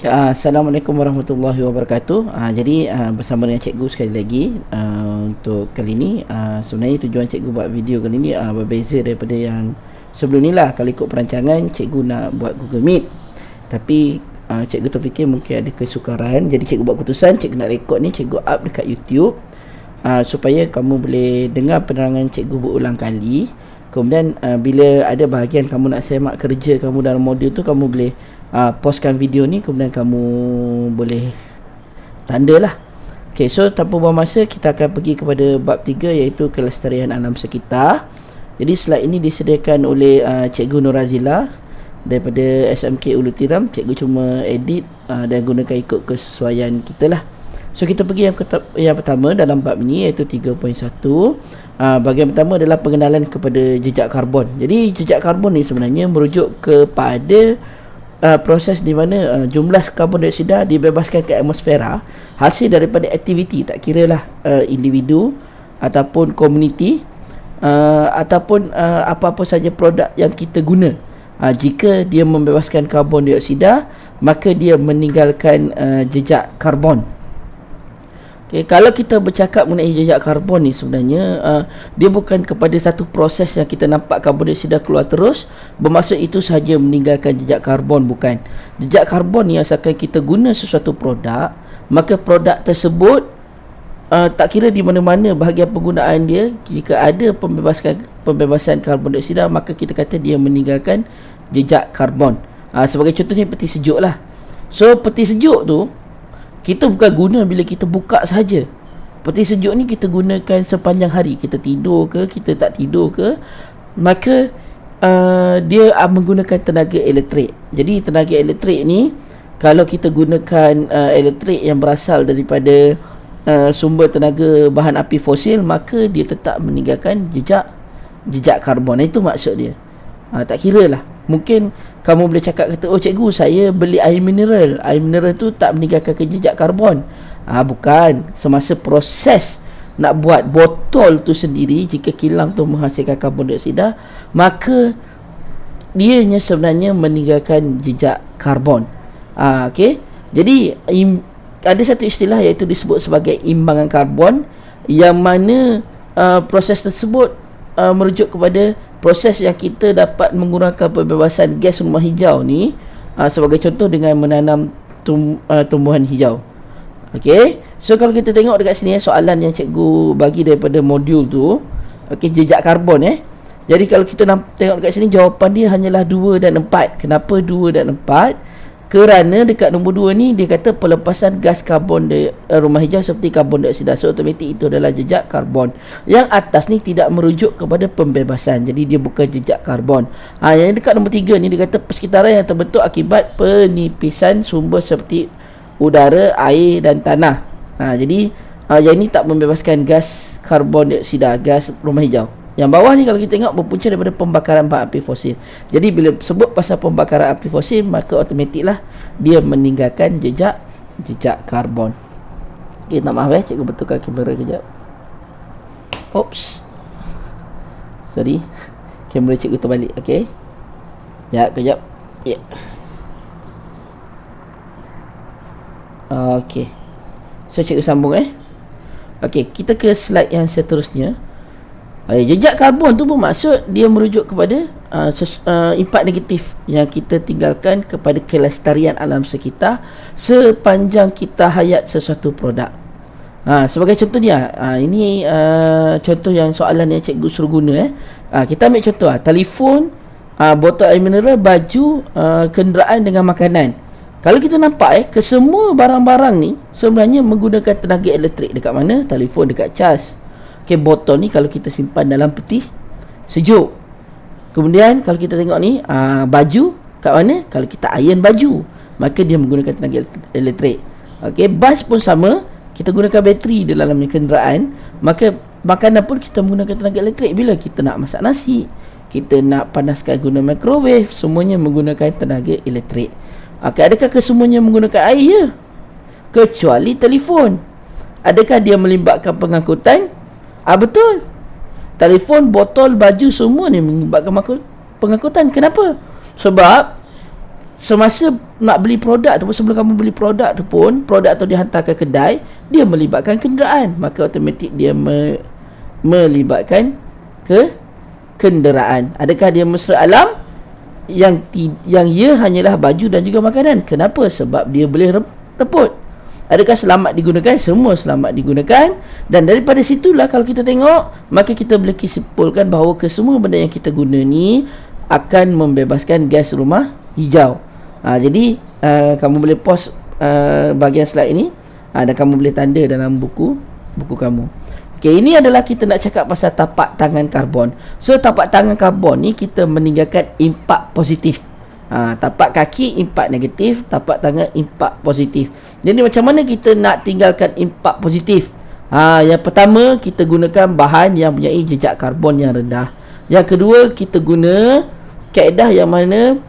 Assalamualaikum warahmatullahi wabarakatuh. Jadi bersama dengan cikgu sekali lagi, untuk kali ni sebenarnya tujuan cikgu buat video kali ni berbeza daripada yang sebelum ni lah. Kalau ikut perancangan cikgu nak buat Google Meet, tapi cikgu terfikir mungkin ada kesukaran, jadi cikgu buat keputusan cikgu nak rekod ni, cikgu up dekat YouTube, supaya kamu boleh dengar penerangan cikgu berulang kali. Kemudian bila ada bahagian kamu nak semak kerja kamu dalam modul tu, kamu boleh postkan video ni, kemudian kamu boleh tanda lah. Okay, so tanpa buang masa, kita akan pergi kepada bab 3, iaitu kelestarian alam sekitar. Jadi slide ini disediakan oleh Cikgu Norazila daripada SMK Ulu Tiram. Cikgu cuma edit dan gunakan ikut kesesuaian kita lah. So kita pergi yang pertama dalam bab ini, iaitu 3.1. Bahagian pertama adalah pengenalan kepada jejak karbon. Jadi jejak karbon ni sebenarnya merujuk kepada proses di mana jumlah karbon dioksida dibebaskan ke atmosfera hasil daripada aktiviti, tak kira lah individu ataupun komuniti, ataupun apa-apa saja produk yang kita guna. Jika dia membebaskan karbon dioksida, maka dia meninggalkan jejak karbon. Okay, kalau kita bercakap mengenai jejak karbon ni sebenarnya dia bukan kepada satu proses yang kita nampak karbon dioksida keluar terus, bermaksud itu sahaja meninggalkan jejak karbon, bukan. Jejak karbon ni asalkan kita guna sesuatu produk, maka produk tersebut tak kira di mana-mana bahagian penggunaan dia, jika ada pembebasan karbon dioksida, maka kita kata dia meninggalkan jejak karbon. Sebagai contohnya peti sejuk lah. So peti sejuk tu kita bukan guna bila kita buka sahaja. Peti sejuk ni kita gunakan sepanjang hari, kita tidur ke, kita tak tidur ke, maka dia menggunakan tenaga elektrik. Jadi tenaga elektrik ni, kalau kita gunakan elektrik yang berasal daripada sumber tenaga bahan api fosil, maka dia tetap meninggalkan jejak karbon. Itu maksud dia. Tak kira lah, mungkin kamu boleh cakap, kata, oh cikgu, saya beli air mineral tu tak meninggalkan jejak karbon. Bukan. Semasa proses nak buat botol tu sendiri, jika kilang tu menghasilkan karbon dioksida, maka dianya sebenarnya meninggalkan jejak karbon. Okay. Jadi ada satu istilah iaitu disebut sebagai imbangan karbon, yang mana proses tersebut merujuk kepada proses yang kita dapat mengurangkan pembebasan gas rumah hijau ni, sebagai contoh dengan menanam tumbuhan hijau. Okey, so kalau kita tengok dekat sini soalan yang cikgu bagi daripada modul tu, okey, jejak karbon Jadi kalau kita tengok dekat sini, jawapan dia hanyalah 2 dan 4. Kenapa 2 dan 4? Kerana dekat nombor 2 ni dia kata pelepasan gas karbon rumah hijau seperti karbon dioksida. So automatik itu adalah jejak karbon. Yang atas ni tidak merujuk kepada pembebasan, jadi dia bukan jejak karbon. Yang dekat nombor 3 ni dia kata persekitaran yang terbentuk akibat penipisan sumber seperti udara, air dan tanah. Jadi yang ini tak membebaskan gas karbon dioksida, gas rumah hijau. Yang bawah ni kalau kita tengok berpunca daripada pembakaran bahan api fosil. Jadi bila sebut pasal pembakaran api fosil, maka automatiklah dia meninggalkan jejak karbon. Okay, tak maaf cikgu betulkan kamera kejap. Oops, sorry, kamera cikgu terbalik. Okay, ya, kejap. Ya, okay, so cikgu sambung Okay, kita ke slide yang seterusnya. Jejak karbon tu bermaksud dia merujuk kepada impak negatif yang kita tinggalkan kepada kelestarian alam sekitar sepanjang kita hayat sesuatu produk. Sebagai contoh dia, ini contoh yang soalan yang cikgu suruh guna. Kita ambil contoh telefon, botol air mineral, baju, kenderaan dengan makanan. Kalau kita nampak kesemua barang-barang ni sebenarnya menggunakan tenaga elektrik. Dekat mana? Telefon dekat cas. Okay, botol ni kalau kita simpan dalam peti sejuk. Kemudian kalau kita tengok ni, baju kat mana? Kalau kita iron baju, maka dia menggunakan tenaga elektrik. Okay, bas pun sama, kita gunakan bateri di dalam kenderaan, maka makanan pun kita menggunakan tenaga elektrik. Bila kita nak masak nasi, kita nak panaskan guna microwave, semuanya menggunakan tenaga elektrik. Okay, adakah kesemuanya menggunakan air? Ya, kecuali telefon. Adakah dia melibatkan pengangkutan? Betul. Telefon, botol, baju, semua ni menyebabkan pengangkutan. Kenapa? Sebab semasa nak beli produk tu pun, sebelum kamu beli produk tu pun, produk tu dihantar ke kedai, dia melibatkan kenderaan, maka automatik dia melibatkan ke kenderaan. Adakah dia mesra alam? Yang ia hanyalah baju dan juga makanan. Kenapa? Sebab dia boleh reput. Adakah selamat digunakan? Semua selamat digunakan. Dan daripada situlah kalau kita tengok, maka kita boleh kesimpulkan bahawa kesemua benda yang kita guna ni akan membebaskan gas rumah hijau. Jadi kamu boleh pause bahagian slide ini, dan kamu boleh tanda dalam buku kamu. Okey, ini adalah kita nak cakap pasal tapak tangan karbon. So tapak tangan karbon ni kita meninggalkan impak positif. Tapak kaki impak negatif, tapak tangan impak positif. Jadi macam mana kita nak tinggalkan impak positif? Yang pertama, kita gunakan bahan yang mempunyai jejak karbon yang rendah. Yang kedua, kita guna kaedah yang mana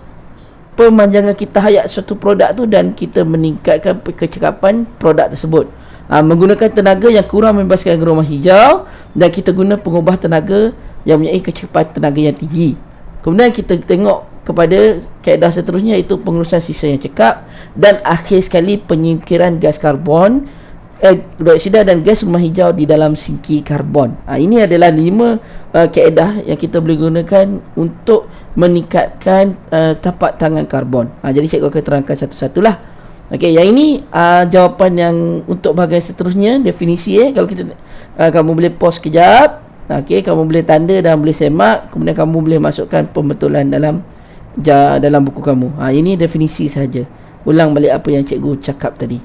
pemanjangan kita hayat suatu produk tu dan kita meningkatkan kecekapan produk tersebut. Menggunakan tenaga yang kurang membebaskan rumah hijau, dan kita guna pengubah tenaga yang mempunyai kecepatan tenaga yang tinggi. Kemudian kita tengok kepada kaedah seterusnya, iaitu pengurusan sisa yang cekap, dan akhir sekali penyingkiran gas karbon, dioksida dan gas rumah hijau di dalam singki karbon. Ini adalah 5 kaedah yang kita boleh gunakan untuk meningkatkan tapak tangan karbon. Jadi cikgu akan terangkan satu-satulah. Okey, yang ini jawapan yang untuk bahagian seterusnya, definisi. Kalau kita kamu boleh pause kejap. Okey, kamu boleh tanda dan boleh semak, kemudian kamu boleh masukkan pembetulan dalam buku kamu. Ini definisi saja. Ulang balik apa yang cikgu cakap tadi.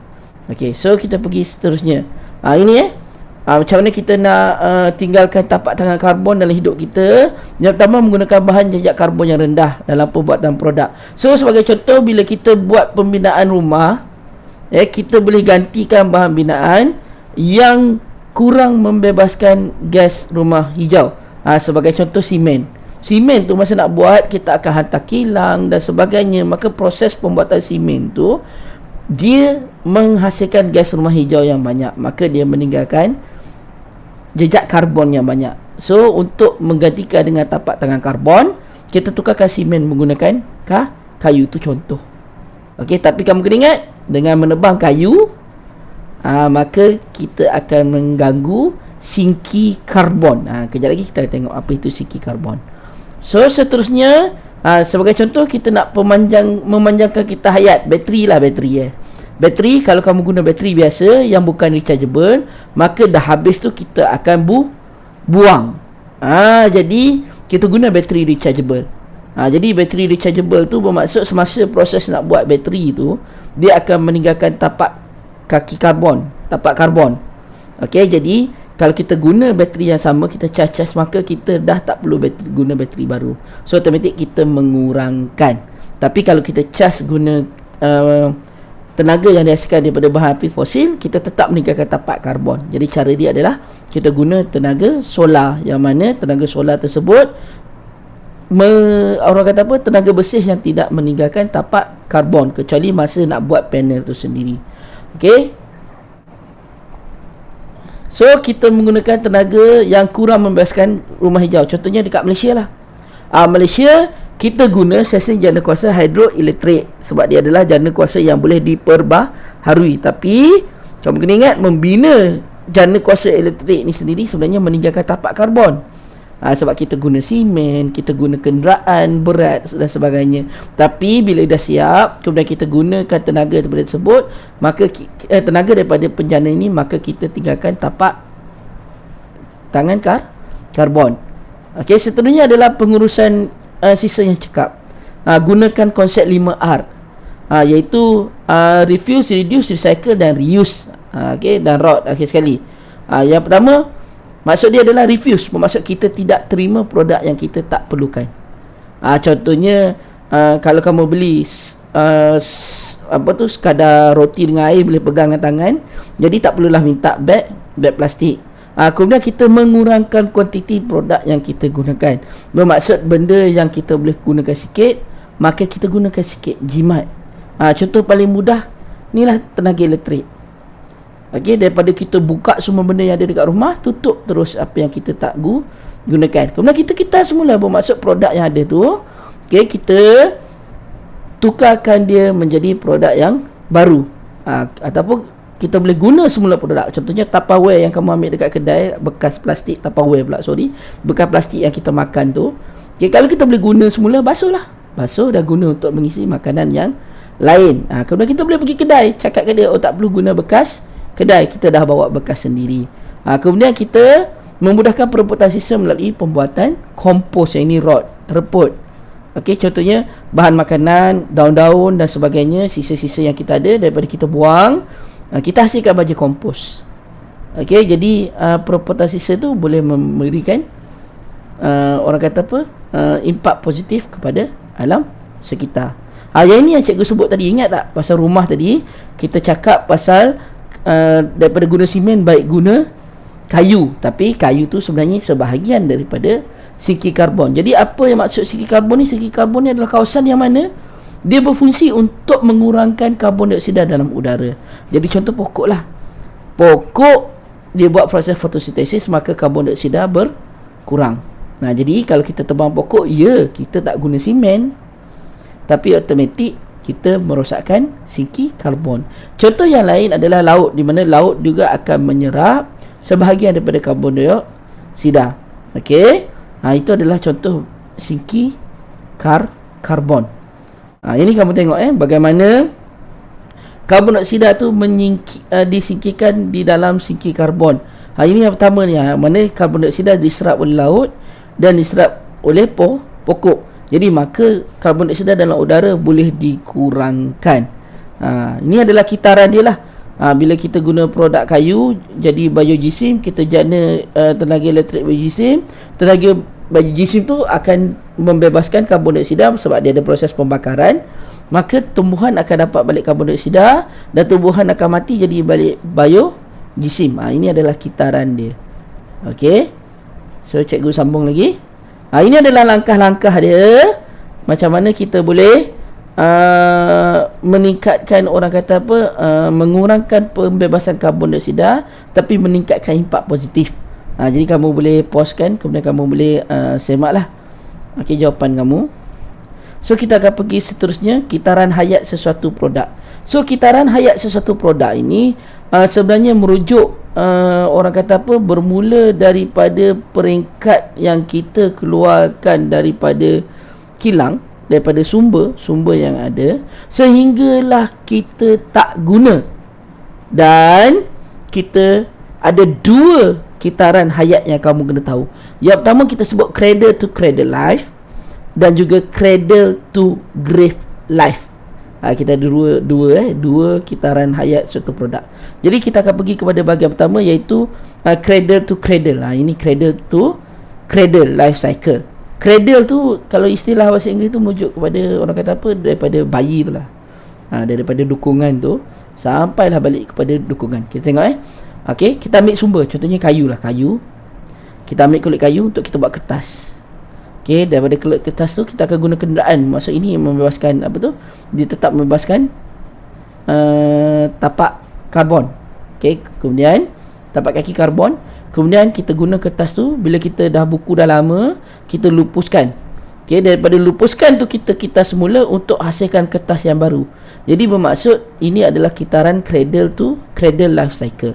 Okey, so kita pergi seterusnya. Ini macam mana kita nak tinggalkan tapak tangan karbon dalam hidup kita. Yang pertama, menggunakan bahan jejak karbon yang rendah dalam pembuatan produk. So sebagai contoh, bila kita buat pembinaan rumah, kita boleh gantikan bahan binaan yang kurang membebaskan gas rumah hijau. Sebagai contoh, simen. Simen tu masa nak buat, kita akan hantar kilang dan sebagainya. Maka proses pembuatan simen tu, dia menghasilkan gas rumah hijau yang banyak, maka dia meninggalkan jejak karbon yang banyak. So untuk menggantikan dengan tapak tangan karbon, kita tukarkan simen menggunakan kayu. Tu contoh. Okey, tapi kamu kena ingat, dengan menebang kayu, maka kita akan mengganggu singki karbon. Kejap lagi kita tengok apa itu singki karbon. So seterusnya, sebagai contoh, kita nak memanjangkan kita hayat bateri. Bateri, kalau kamu guna bateri biasa yang bukan rechargeable, maka dah habis tu kita akan buang. Jadi kita guna bateri rechargeable. Jadi bateri rechargeable tu bermaksud semasa proses nak buat bateri tu, dia akan meninggalkan tapak karbon. Okey, jadi kalau kita guna bateri yang sama, kita charge, maka kita dah tak perlu guna bateri baru. So automatik kita mengurangkan. Tapi kalau kita charge guna tenaga yang dihasilkan daripada bahan api fosil, kita tetap meninggalkan tapak karbon. Jadi cara dia adalah kita guna tenaga solar, yang mana tenaga solar tersebut orang kata apa, tenaga bersih yang tidak meninggalkan tapak karbon, kecuali masa nak buat panel tu sendiri. Okey, so kita menggunakan tenaga yang kurang membebaskan rumah hijau. Contohnya dekat Malaysia lah. Malaysia, kita guna sistem jana kuasa hidroelektrik, sebab dia adalah jana kuasa yang boleh diperbaharui. Tapi kamu kena ingat, membina jana kuasa elektrik ni sendiri sebenarnya meninggalkan tapak karbon. Sebab kita guna simen, kita guna kenderaan berat dan sebagainya. Tapi bila dah siap, kemudian kita gunakan tenaga daripada tersebut, maka tenaga daripada penjana ini, maka kita tinggalkan tapak tangan karbon. Okey, seterusnya adalah pengurusan sisa yang cekap. Gunakan konsep 5R, iaitu refuse, reduce, recycle dan reuse. Okey, dan rot akhir sekali. Yang pertama, maksud dia adalah refuse, bermaksud kita tidak terima produk yang kita tak perlukan. Contohnya, kalau kamu beli sekadar roti dengan air, boleh pegang dengan tangan, jadi tak perlulah minta beg plastik. Kemudian kita mengurangkan kuantiti produk yang kita gunakan, bermaksud benda yang kita boleh gunakan sikit, maka kita gunakan sikit, jimat. Contoh paling mudah inilah tenaga elektrik. Okey, daripada kita buka semua benda yang ada dekat rumah, tutup terus apa yang kita tak gunakan. Kemudian kita semula, bermaksud produk yang ada tu, okey, kita tukarkan dia menjadi produk yang baru. Ataupun kita boleh guna semula produk. Contohnya Tupperware yang kamu ambil dekat kedai, bekas plastik Tupperware pula, bekas plastik yang kita makan tu, kalau kita boleh guna semula, basuh dah guna untuk mengisi makanan yang lain. Kemudian kita boleh pergi kedai, cakap ke dia, tak perlu guna bekas kedai, kita dah bawa bekas sendiri. Kemudian kita memudahkan perebutan sisa melalui pembuatan kompos, yang ini reput. Contohnya bahan makanan, daun-daun dan sebagainya, sisa-sisa yang kita ada daripada kita buang, kita hasilkan baja kompos. Jadi perebutan sisa tu boleh memberikan orang kata impak positif kepada alam sekitar. Yang ini yang cikgu sebut tadi, ingat tak pasal rumah tadi kita cakap pasal daripada guna simen baik guna kayu, tapi kayu tu sebenarnya sebahagian daripada segi karbon. Jadi apa yang maksud segi karbon ni? Segi karbon ni adalah kawasan yang mana dia berfungsi untuk mengurangkan karbon dioksida dalam udara. Jadi contoh pokok lah, pokok dia buat proses fotosintesis, maka karbon dioksida berkurang. Jadi kalau kita tebang pokok, kita tak guna simen, tapi automatik kita merosakkan segi karbon. Contoh yang lain adalah laut, di mana laut juga akan menyerap sebahagian daripada karbon dioksida. Itu adalah contoh segi karbon. Ini kamu tengok bagaimana karbon dioksida tu disingkirkan di dalam segi karbon. Ini yang pertama ni, mana karbon dioksida diserap oleh laut dan diserap oleh pokok. Jadi maka karbon dioksida dalam udara boleh dikurangkan. Ini adalah kitaran dia lah. Bila kita guna produk kayu jadi biojisim, kita jana tenaga elektrik biojisim. Tenaga biojisim tu akan membebaskan karbon dioksida sebab dia ada proses pembakaran. Maka tumbuhan akan dapat balik karbon dioksida dan tumbuhan akan mati jadi balik biojisim. Ini adalah kitaran dia. So cikgu sambung lagi. Ini adalah langkah-langkah dia, macam mana kita boleh meningkatkan, orang kata mengurangkan pembebasan karbon dioksida tapi meningkatkan impak positif. Jadi kamu boleh pause kan, kemudian kamu boleh semaklah jawapan kamu. So kita akan pergi seterusnya, kitaran hayat sesuatu produk. So kitaran hayat sesuatu produk ini sebenarnya merujuk orang kata bermula daripada peringkat yang kita keluarkan daripada kilang, daripada sumber yang ada, sehinggalah kita tak guna. Dan kita ada dua kitaran hayat yang kamu kena tahu. Yang pertama kita sebut cradle to cradle life dan juga cradle to grave life. Kita ada dua kitaran hayat suatu produk. Jadi kita akan pergi kepada bahagian pertama, iaitu cradle to cradle. Ini cradle to cradle life cycle. Cradle tu kalau istilah bahasa Inggeris tu merujuk kepada, orang kata daripada bayi tu lah. Daripada dukungan tu sampailah balik kepada dukungan. Kita tengok kita ambil sumber, contohnya kayu lah. Kita ambil kulit kayu untuk kita buat kertas. Daripada kulit kertas tu kita akan guna kenderaan. Maksud ini membebaskan dia tetap membebaskan tapak karbon. Kemudian tapak kaki karbon. Kemudian kita guna kertas tu, bila kita dah buku dah lama, kita lupuskan. Daripada lupuskan tu kita semula untuk hasilkan kertas yang baru. Jadi bermaksud ini adalah kitaran cradle to cradle life cycle.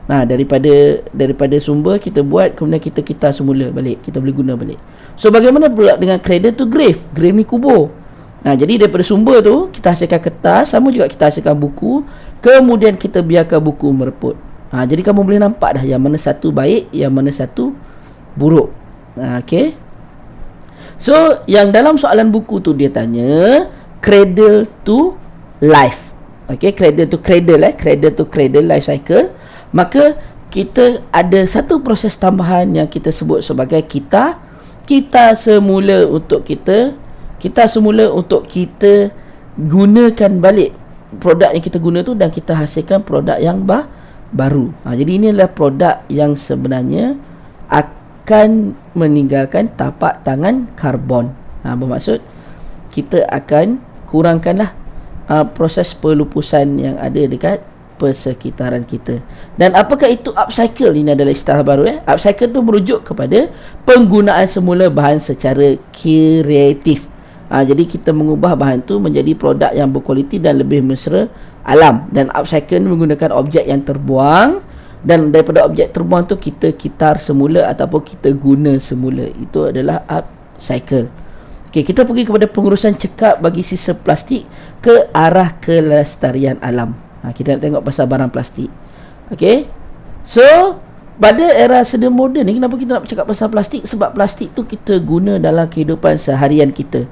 Daripada sumber kita buat, kemudian kita kitar semula balik, kita boleh guna balik. So bagaimana pula dengan cradle to grave? Grave ni kubur. Jadi daripada sumber tu kita hasilkan kertas, sama juga kita hasilkan buku, kemudian kita biarkan buku mereput. Jadi kamu boleh nampak dah yang mana satu baik, yang mana satu buruk. So yang dalam soalan buku tu dia tanya cradle to life. Cradle to cradle, cradle to cradle life cycle. Maka kita ada satu proses tambahan yang kita sebut sebagai kita semula untuk kita gunakan balik produk yang kita guna tu, dan kita hasilkan produk yang baru. Jadi ini adalah produk yang sebenarnya akan meninggalkan tapak tangan karbon. Bermaksud kita akan kurangkanlah proses pelupusan yang ada dekat persekitaran kita. Dan apakah itu upcycle? Ini adalah istilah baru. Upcycle tu merujuk kepada penggunaan semula bahan secara kreatif. Jadi kita mengubah bahan tu menjadi produk yang berkualiti dan lebih mesra alam. Dan upcycle menggunakan objek yang terbuang, dan daripada objek terbuang tu kita kitar semula ataupun kita guna semula. Itu adalah upcycle. Okey, kita pergi kepada pengurusan cekap bagi sisa plastik ke arah kelestarian alam. Kita nak tengok pasal barang plastik. Okey. So, pada era sedia moden ni, kenapa kita nak bercakap pasal plastik? Sebab plastik tu kita guna dalam kehidupan seharian kita.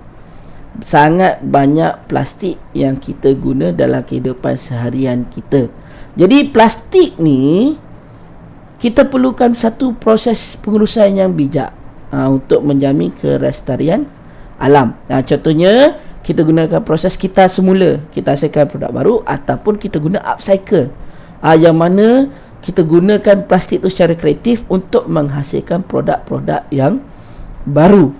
Sangat banyak plastik yang kita guna dalam kehidupan seharian kita. Jadi plastik ni kita perlukan satu proses pengurusan yang bijak untuk menjamin kelestarian alam. Contohnya kita gunakan proses kitar semula, kita hasilkan produk baru, ataupun kita guna upcycle, yang mana kita gunakan plastik tu secara kreatif untuk menghasilkan produk-produk yang baru.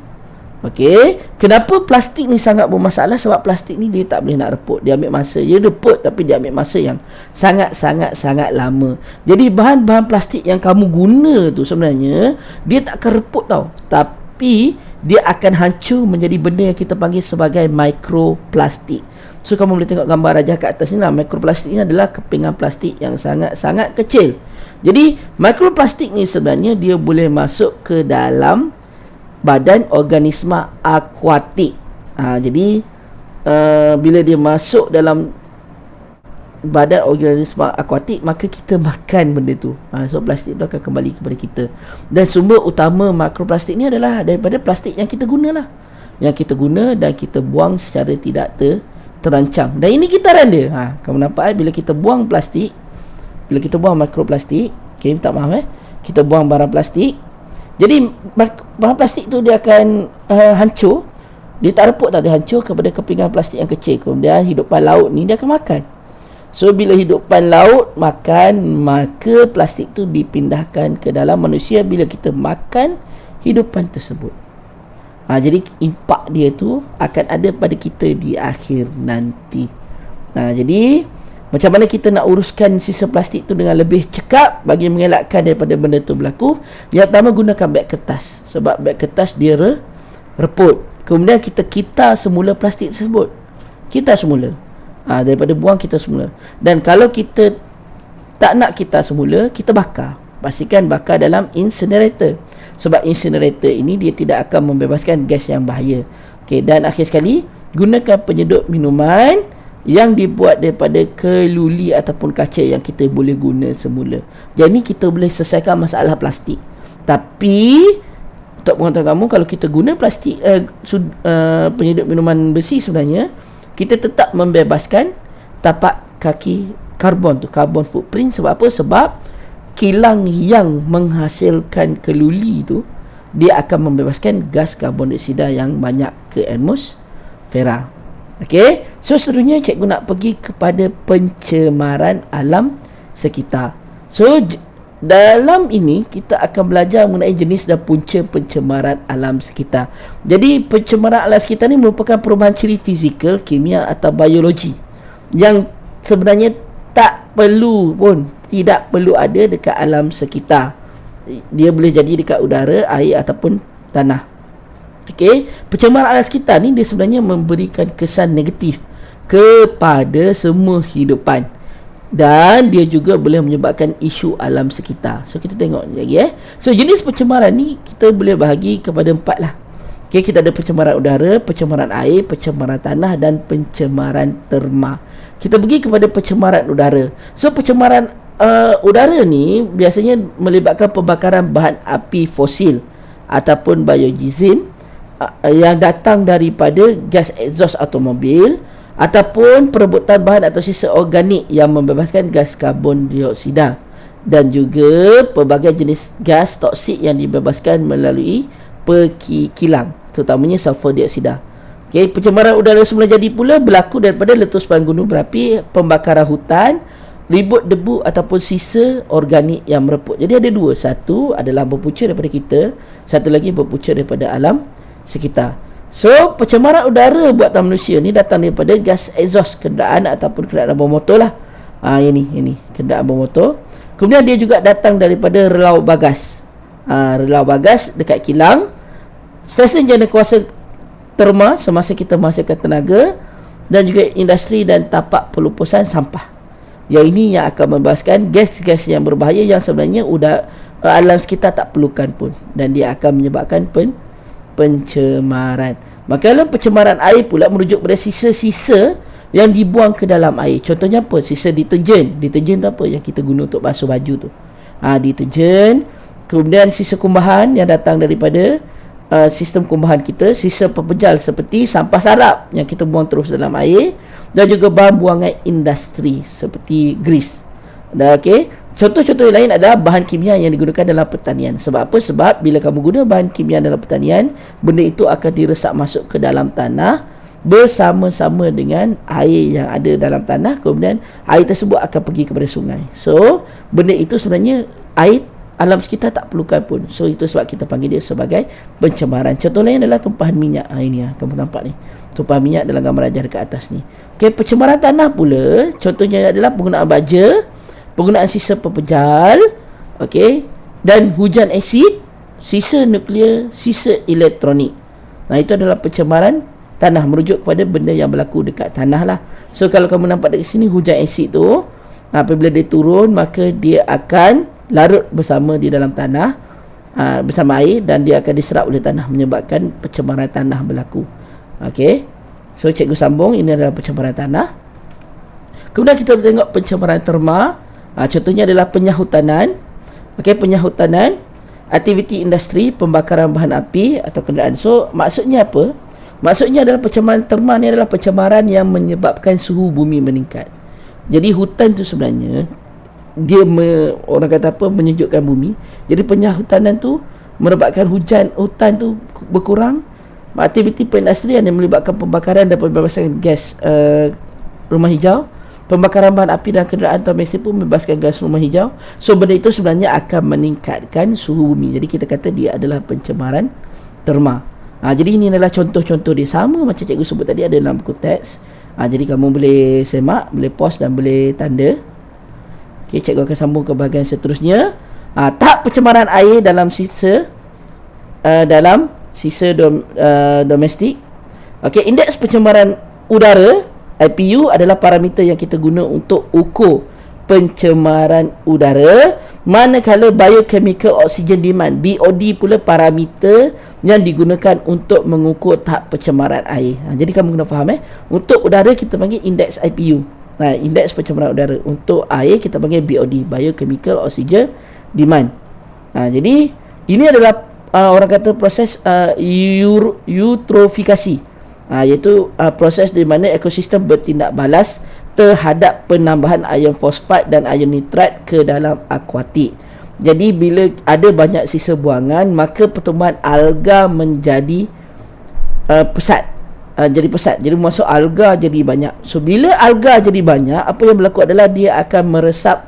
Okey, kenapa plastik ni sangat bermasalah? Sebab plastik ni dia tak boleh nak reput. Dia ambil masa. Dia reput tapi dia ambil masa yang sangat lama. Jadi bahan-bahan plastik yang kamu guna tu sebenarnya dia tak akan reput tau. Tapi dia akan hancur menjadi benda yang kita panggil sebagai mikroplastik. So kamu boleh tengok gambar rajah kat atas ni lah. Mikroplastik ni adalah kepingan plastik yang sangat kecil. Jadi mikroplastik ni sebenarnya dia boleh masuk ke dalam badan organisma akuatik. Jadi bila dia masuk dalam badan organisma akuatik, maka kita makan benda tu. So plastik tu akan kembali kepada kita. Dan sumber utama mikroplastik ni adalah daripada plastik yang kita guna lah. Yang kita guna dan kita buang secara tidak terancang. Dan ini kitaran dia. Kamu nampak bila kita buang plastik, bila kita buang mikroplastik, okay, minta maaf kita buang barang plastik. Jadi bahan plastik tu dia akan hancur. Dia tak reput tau, dia hancur kepada kepingan plastik yang kecil. Kemudian hidupan laut ni dia akan makan. So bila hidupan laut makan, maka plastik tu dipindahkan ke dalam manusia bila kita makan hidupan tersebut. Jadi impak dia tu akan ada pada kita di akhir nanti. Jadi macam mana kita nak uruskan sisa plastik tu dengan lebih cekap bagi mengelakkan daripada benda tu berlaku? Yang pertama, gunakan beg kertas. Sebab beg kertas dia reput. Kemudian kita kitar semula plastik tersebut. Kitar semula. Daripada buang, kita semula. Dan kalau kita tak nak kitar semula, kita bakar. Pastikan bakar dalam incinerator. Sebab incinerator ini dia tidak akan membebaskan gas yang bahaya. Okey, dan akhir sekali, gunakan penyedut minuman yang dibuat daripada keluli ataupun kaca yang kita boleh guna semula. Jadi kita boleh selesaikan masalah plastik. Tapi untuk pengetahuan kamu, kalau kita guna plastik penyedut minuman besi, sebenarnya kita tetap membebaskan tapak kaki karbon tu, carbon footprint. Sebab apa? Sebab kilang yang menghasilkan keluli tu dia akan membebaskan gas karbon dioksida yang banyak ke atmosfera. Okey, so seterusnya cikgu nak pergi kepada pencemaran alam sekitar. So dalam ini kita akan belajar mengenai jenis dan punca pencemaran alam sekitar. Jadi pencemaran alam sekitar ni merupakan perubahan ciri fizikal, kimia atau biologi yang sebenarnya tidak perlu ada dekat alam sekitar. Dia boleh jadi dekat udara, air ataupun tanah. Okey, pencemaran alam sekitar ni dia sebenarnya memberikan kesan negatif kepada semua hidupan, dan dia juga boleh menyebabkan isu alam sekitar. So kita tengok lagi So jenis pencemaran ni kita boleh bahagi kepada 4 lah. Okey, kita ada pencemaran udara, pencemaran air, pencemaran tanah dan pencemaran terma. Kita pergi kepada pencemaran udara. So pencemaran udara ni biasanya melibatkan pembakaran bahan api fosil ataupun biodiesel yang datang daripada gas exhaust automobil, ataupun perebutan bahan atau sisa organik yang membebaskan gas karbon dioksida, dan juga pelbagai jenis gas toksik yang dibebaskan melalui kilang, terutamanya sulfur dioksida. Okay, pencemaran udara semula jadi pula berlaku daripada letusan gunung berapi, pembakaran hutan, ribut debu ataupun sisa organik yang mereput. Jadi ada dua, satu adalah berpunca daripada kita, satu lagi berpunca daripada alam sekitar. So pencemaran udara buatan manusia ni datang daripada gas exhaust kenderaan ataupun kenderaan bermotor lah. Ini kenderaan bermotor. Kemudian dia juga datang daripada relau bagas. Relau bagas dekat kilang, stesen jana kuasa terma semasa kita menghasilkan tenaga, dan juga industri dan tapak pelupusan sampah. Yang ini yang akan membebaskan gas-gas yang berbahaya yang sebenarnya alam sekitar tak perlukan pun, dan dia akan menyebabkan pencemaran. Maka dalam pencemaran air pula merujuk pada sisa-sisa yang dibuang ke dalam air. Contohnya apa? Sisa deterjen. Deterjen tu apa? Yang kita guna untuk basuh baju tu. Deterjen. Kemudian sisa kumbahan yang datang daripada sistem kumbahan kita. Sisa pepejal seperti sampah sarap yang kita buang terus dalam air. Dan juga bahan buangan industri seperti grease. Okey. Contoh-contoh yang lain adalah bahan kimia yang digunakan dalam pertanian. Sebab apa? Sebab bila kamu guna bahan kimia dalam pertanian, benda itu akan diresap masuk ke dalam tanah bersama-sama dengan air yang ada dalam tanah. Kemudian air tersebut akan pergi kepada sungai. So, benda itu sebenarnya air alam sekitar tak perlukan pun. So, itu sebab kita panggil dia sebagai pencemaran. Contoh lain adalah tumpahan minyak. Ini kamu nampak ni. Tumpahan minyak dalam gambar ajar dekat atas ni. Okey, pencemaran tanah pula, contohnya adalah penggunaan baja, penggunaan sisa pepejal, okey, dan hujan asid, sisa nuklear, sisa elektronik. Itu adalah pencemaran tanah, merujuk kepada benda yang berlaku dekat tanah lah. So kalau kamu nampak dekat sini hujan asid tu, apabila dia turun, maka dia akan larut bersama di dalam tanah, bersama air, dan dia akan diserap oleh tanah, menyebabkan pencemaran tanah berlaku. Okey, so cikgu sambung. Ini adalah pencemaran tanah. Kemudian kita tengok pencemaran terma. Contohnya adalah penyahutanan. Okey, penyahutanan, aktiviti industri, pembakaran bahan api atau kenderaan. So maksudnya apa? Maksudnya adalah pencemaran terma ni adalah pencemaran yang menyebabkan suhu bumi meningkat. Jadi hutan tu sebenarnya dia orang kata apa, menyejukkan bumi. Jadi penyahutanan tu menyebabkan hutan tu berkurang. Aktiviti perindustrian yang melibatkan pembakaran dan pembebasan gas rumah hijau, pembakaran bahan api dan kenderaan domestik pun membebaskan gas rumah hijau. So benda itu sebenarnya akan meningkatkan suhu bumi. Jadi kita kata dia adalah pencemaran terma. Jadi ini adalah contoh-contoh dia, sama macam cikgu sebut tadi, ada dalam buku teks. Jadi kamu boleh semak, boleh pause dan boleh tanda. Okey, cikgu akan sambung ke bahagian seterusnya. Tahap pencemaran air dalam sisa domestik. Okey, indeks pencemaran udara IPU adalah parameter yang kita guna untuk ukur pencemaran udara, manakala biochemical oxygen demand BOD pula parameter yang digunakan untuk mengukur tahap pencemaran air. Jadi kamu kena faham untuk udara kita panggil indeks IPU. Indeks pencemaran udara. Untuk air kita panggil BOD, biochemical oxygen demand. Jadi ini adalah orang kata proses eutrofikasi, iaitu proses di mana ekosistem bertindak balas terhadap penambahan ion fosfat dan ion nitrat ke dalam akuatik. Jadi bila ada banyak sisa buangan, maka pertumbuhan alga menjadi pesat. Jadi masuk alga jadi banyak. So bila alga jadi banyak, apa yang berlaku adalah dia akan meresap,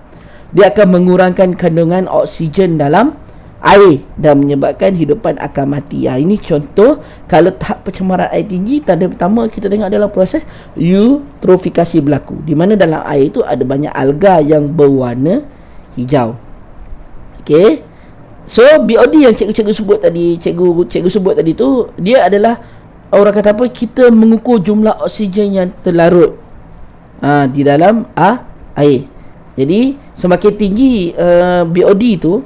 dia akan mengurangkan kandungan oksigen dalam air dan menyebabkan hidupan akan mati. Ini contoh kalau tahap pencemaran air tinggi. Tanda pertama kita tengok adalah proses eutrofikasi berlaku, di mana dalam air itu ada banyak alga yang berwarna hijau. Okey. So BOD yang cikgu sebut tadi, cikgu sebut tadi tu, dia adalah orang kata apa, kita mengukur jumlah oksigen yang terlarut di dalam air. Jadi semakin tinggi BOD tu,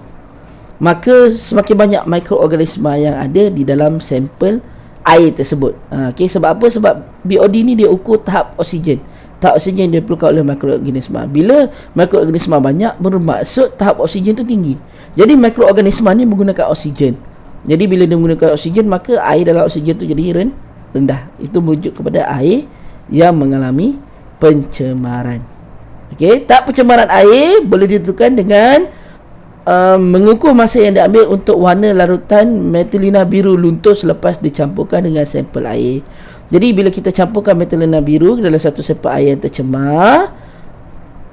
maka semakin banyak mikroorganisma yang ada di dalam sampel air tersebut. Okey, sebab apa? Sebab BOD ni dia ukur tahap oksigen. Tahap oksigen dia diperlukan oleh mikroorganisma. Bila mikroorganisma banyak, bermaksud tahap oksigen tu tinggi. Jadi mikroorganisma ni menggunakan oksigen. Jadi bila dia menggunakan oksigen, maka air dalam oksigen tu jadi rendah. Itu merujuk kepada air yang mengalami pencemaran. Okey, tahap pencemaran air boleh ditentukan dengan mengukur masa yang diambil untuk warna larutan metilina biru luntur selepas dicampurkan dengan sampel air. Jadi bila kita campurkan metilina biru dalam satu sampel air yang tercemar,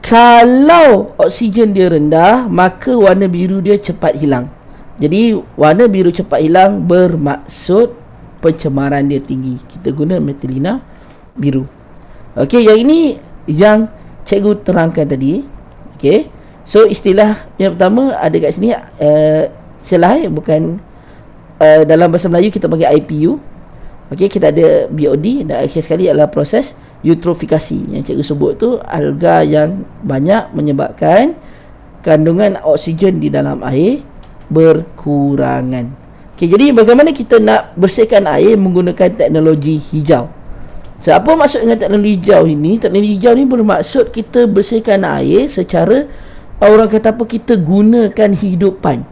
kalau oksigen dia rendah, maka warna biru dia cepat hilang. Jadi warna biru cepat hilang bermaksud pencemaran dia tinggi. Kita guna metilina biru. Okey, yang ini yang cikgu terangkan tadi. Okey, so istilah yang pertama ada kat sini, bukan dalam bahasa Melayu kita panggil IPU. Okey, kita ada BOD dan akhir sekali adalah proses eutrofikasi. Yang cikgu sebut tu alga yang banyak menyebabkan kandungan oksigen di dalam air berkurangan. Okey, jadi bagaimana kita nak bersihkan air menggunakan teknologi hijau? So, apa maksud dengan teknologi hijau ini? Teknologi hijau ni bermaksud kita bersihkan air secara orang kata apa, kita gunakan hidupan.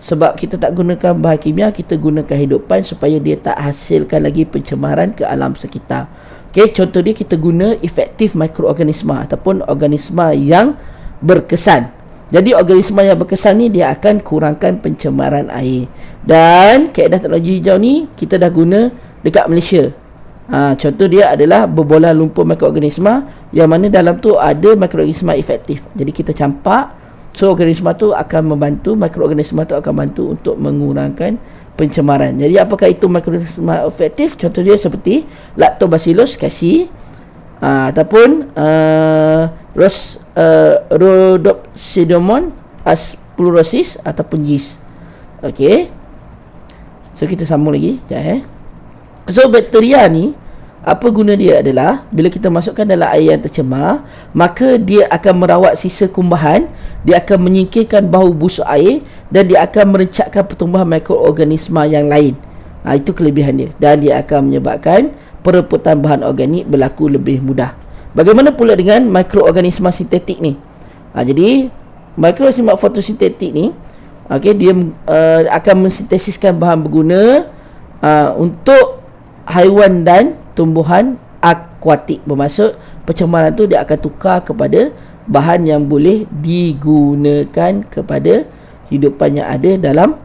Sebab kita tak gunakan bahan kimia, kita gunakan hidupan supaya dia tak hasilkan lagi pencemaran ke alam sekitar. Okey, contoh dia kita guna efektif mikroorganisma ataupun organisma yang berkesan. Jadi organisma yang berkesan ni dia akan kurangkan pencemaran air. Dan kaedah teknologi hijau ni kita dah guna dekat Malaysia. Contoh dia adalah berbola lumpur mikroorganisma yang mana dalam tu ada mikroorganisma efektif. Jadi kita campak, so organisma tu akan membantu, mikroorganisma tu akan bantu untuk mengurangkan pencemaran. Jadi apakah itu mikroorganisma efektif? Contoh dia seperti Lactobacillus casei ataupun Rhodopsidomon aspleurosis ataupun yeast. Okey. So kita sambung lagi sekejap. So bakteria ni, apa guna dia adalah bila kita masukkan dalam air yang tercemar, maka dia akan merawat sisa kumbahan, dia akan menyingkirkan bau busuk air dan dia akan merencatkan pertumbuhan mikroorganisma yang lain. Itu kelebihan dia, dan dia akan menyebabkan perebutan bahan organik berlaku lebih mudah. Bagaimana pula dengan mikroorganisma sintetik ni? Jadi mikroorganisma fotosintetik ni, dia akan mensintesiskan bahan berguna untuk haiwan dan tumbuhan akuatik. Bermaksud pencemaran tu dia akan tukar kepada bahan yang boleh digunakan kepada hidupan yang ada dalam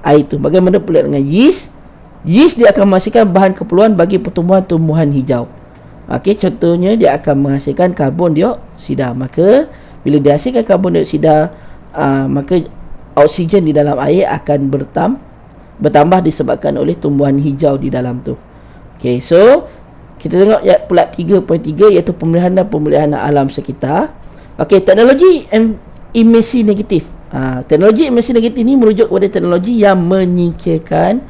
air tu. Bagaimana pula dengan yeast? Yeast dia akan menghasilkan bahan keperluan bagi pertumbuhan tumbuhan hijau. Contohnya dia akan menghasilkan karbon dioksida. Maka bila dihasilkan karbon dioksida, maka oksigen di dalam air akan bertambah disebabkan oleh tumbuhan hijau di dalam tu. Okey, so kita tengok pula 3.3 iaitu pemeliharaan alam sekitar. Okey, teknologi emisi negatif. Teknologi emisi negatif ni merujuk kepada teknologi yang menyingkirkan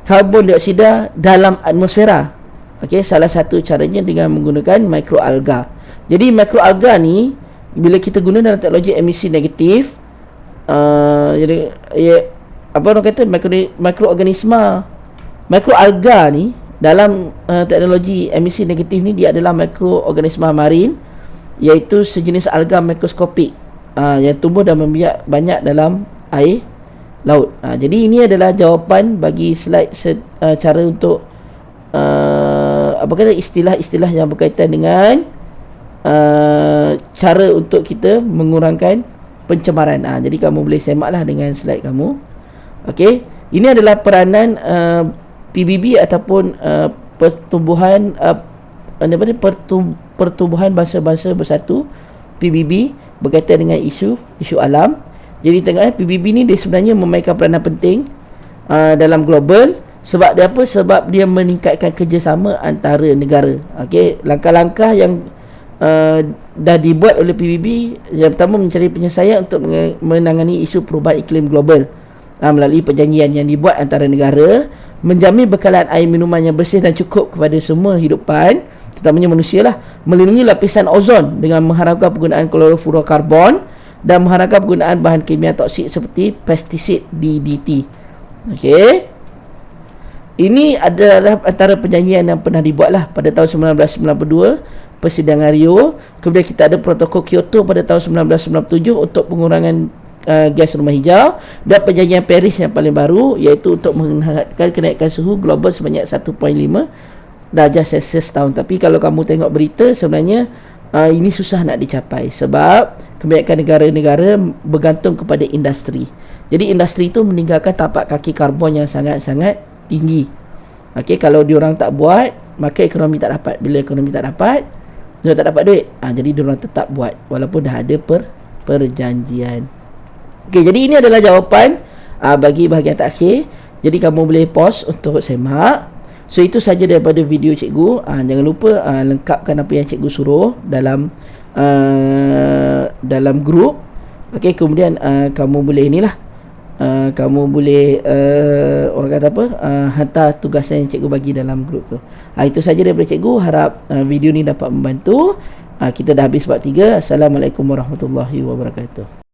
karbon dioksida dalam atmosfera. Okey, salah satu caranya dengan menggunakan mikroalga. Jadi mikroalga ni bila kita guna dalam teknologi emisi negatif, jadi apa orang kata mikroalga ni dalam teknologi emisi negatif ni, dia adalah mikroorganisma marin, iaitu sejenis alga mikroskopik yang tumbuh dan membiak banyak dalam air laut. Jadi ini adalah jawapan bagi slide cara untuk apa kata istilah-istilah yang berkaitan dengan cara untuk kita mengurangkan pencemaran. Jadi kamu boleh semaklah dengan slide kamu. Okey, ini adalah peranan PBB ataupun pertumbuhan pertumbuhan bangsa-bangsa bersatu, PBB, berkaitan dengan isu alam. Jadi tengok PBB ni dia sebenarnya memainkan peranan penting dalam global. Sebab dia apa? Sebab dia meningkatkan kerjasama antara negara. Okey, langkah-langkah yang dah dibuat oleh PBB, yang pertama mencari penyelesaian untuk menangani isu perubahan iklim global melalui perjanjian yang dibuat antara negara, menjamin bekalan air minuman yang bersih dan cukup kepada semua hidupan, terutamanya manusia lah, melindungi lapisan ozon dengan mengharamkan penggunaan klorofluorokarbon dan mengharamkan penggunaan bahan kimia toksik seperti pestisida DDT. Okey, ini adalah antara perjanjian yang pernah dibuat lah pada tahun 1992, persidangan Rio. Kemudian kita ada protokol Kyoto pada tahun 1997 untuk pengurangan gas rumah hijau, dan perjanjian Paris yang paling baru, iaitu untuk menghangatkan kenaikan suhu global sebanyak 1.5 darjah Celsius tahun. Tapi kalau kamu tengok berita, sebenarnya ini susah nak dicapai sebab kebanyakan negara-negara bergantung kepada industri. Jadi industri itu meninggalkan tapak kaki karbon yang sangat-sangat tinggi. Okey, kalau diorang tak buat, maka ekonomi tak dapat. Bila ekonomi tak dapat, dia tak dapat duit. Jadi diorang tetap buat walaupun dah ada perjanjian. Okey, jadi ini adalah jawapan bagi bahagian terakhir. Jadi kamu boleh pause untuk semak. So itu saja daripada video cikgu. Jangan lupa lengkapkan apa yang cikgu suruh dalam dalam grup. Okey, kemudian kamu boleh inilah kamu boleh orang kata apa, hantar tugasan yang cikgu bagi dalam grup tu. Itu saja daripada cikgu. Harap video ni dapat membantu. Kita dah habis bab 3. Assalamualaikum warahmatullahi wabarakatuh.